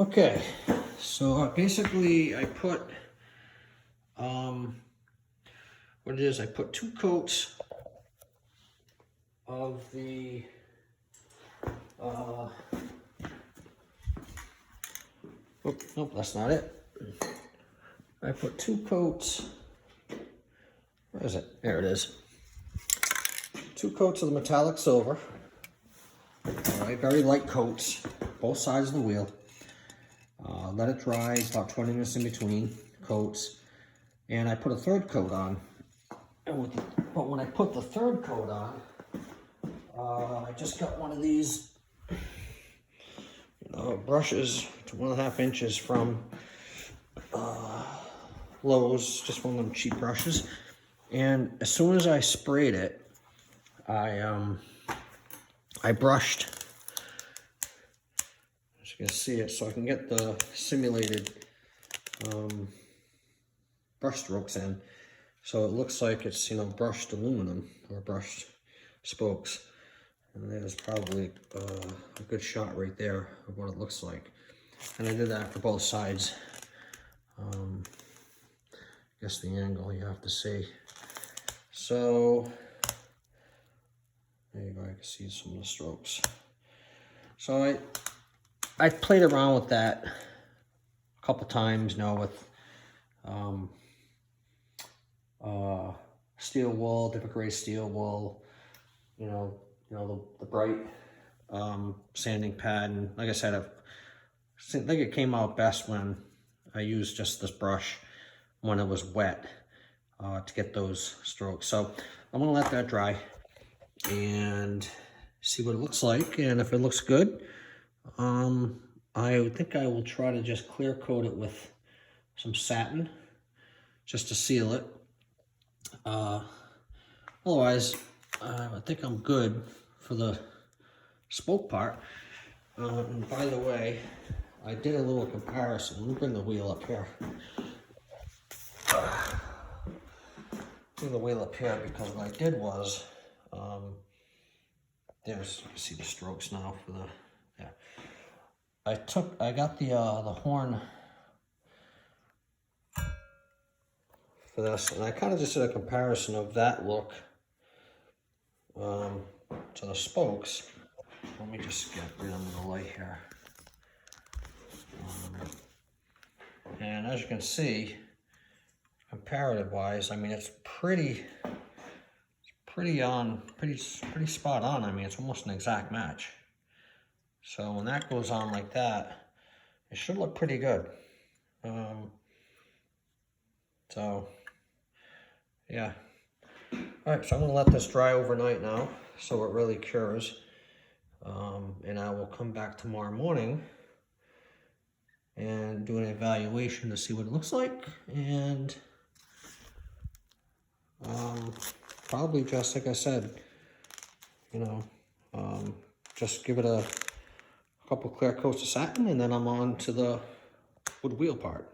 Okay, so basically I put, what it is, I put 2 coats of the, nope, that's not it. I put 2 coats, where is it? There it is. 2 coats of the metallic silver, all right, very light coats, both sides of the wheel. Let it dry, about 20 minutes in between coats. And I put a 3rd coat on. But when I put the 3rd coat on, I just got one of these brushes, 1.5 inches from Lowe's, just one of them cheap brushes. And as soon as I sprayed it, I brushed, as you can see it, so I can get the simulated brush strokes in. So it looks like it's, brushed aluminum or brushed spokes. And there's probably a good shot right there of what it looks like. And I did that for both sides. I guess the angle you have to see. So there you go, I can see some of the strokes. So I played around with that a couple times, with steel wool, different grade steel wool, the bright sanding pad. And like I said, I think it came out best when I used just this brush when it was wet to get those strokes. So I'm gonna let that dry and see what it looks like. And if it looks good, I think I will try to just clear coat it with some satin just to seal it. Otherwise, I think I'm good for the spoke part. And by the way, I did a little comparison. Let me bring the wheel up here. Bring the wheel up here because what I did was, there's, you see the strokes now for the, yeah. I got the horn for this, and I kind of just did a comparison of that look to the spokes. Let me just get rid of the light here. And as you can see, comparative wise, I mean, it's pretty spot on. I mean, it's almost an exact match. So when that goes on like that, it should look pretty good. So yeah. All right, so I'm gonna let this dry overnight now so it really cures. And I will come back tomorrow morning and do an evaluation to see what it looks like, and probably just like I said, just give it a couple clear coats of satin, and then I'm on to the wood wheel part.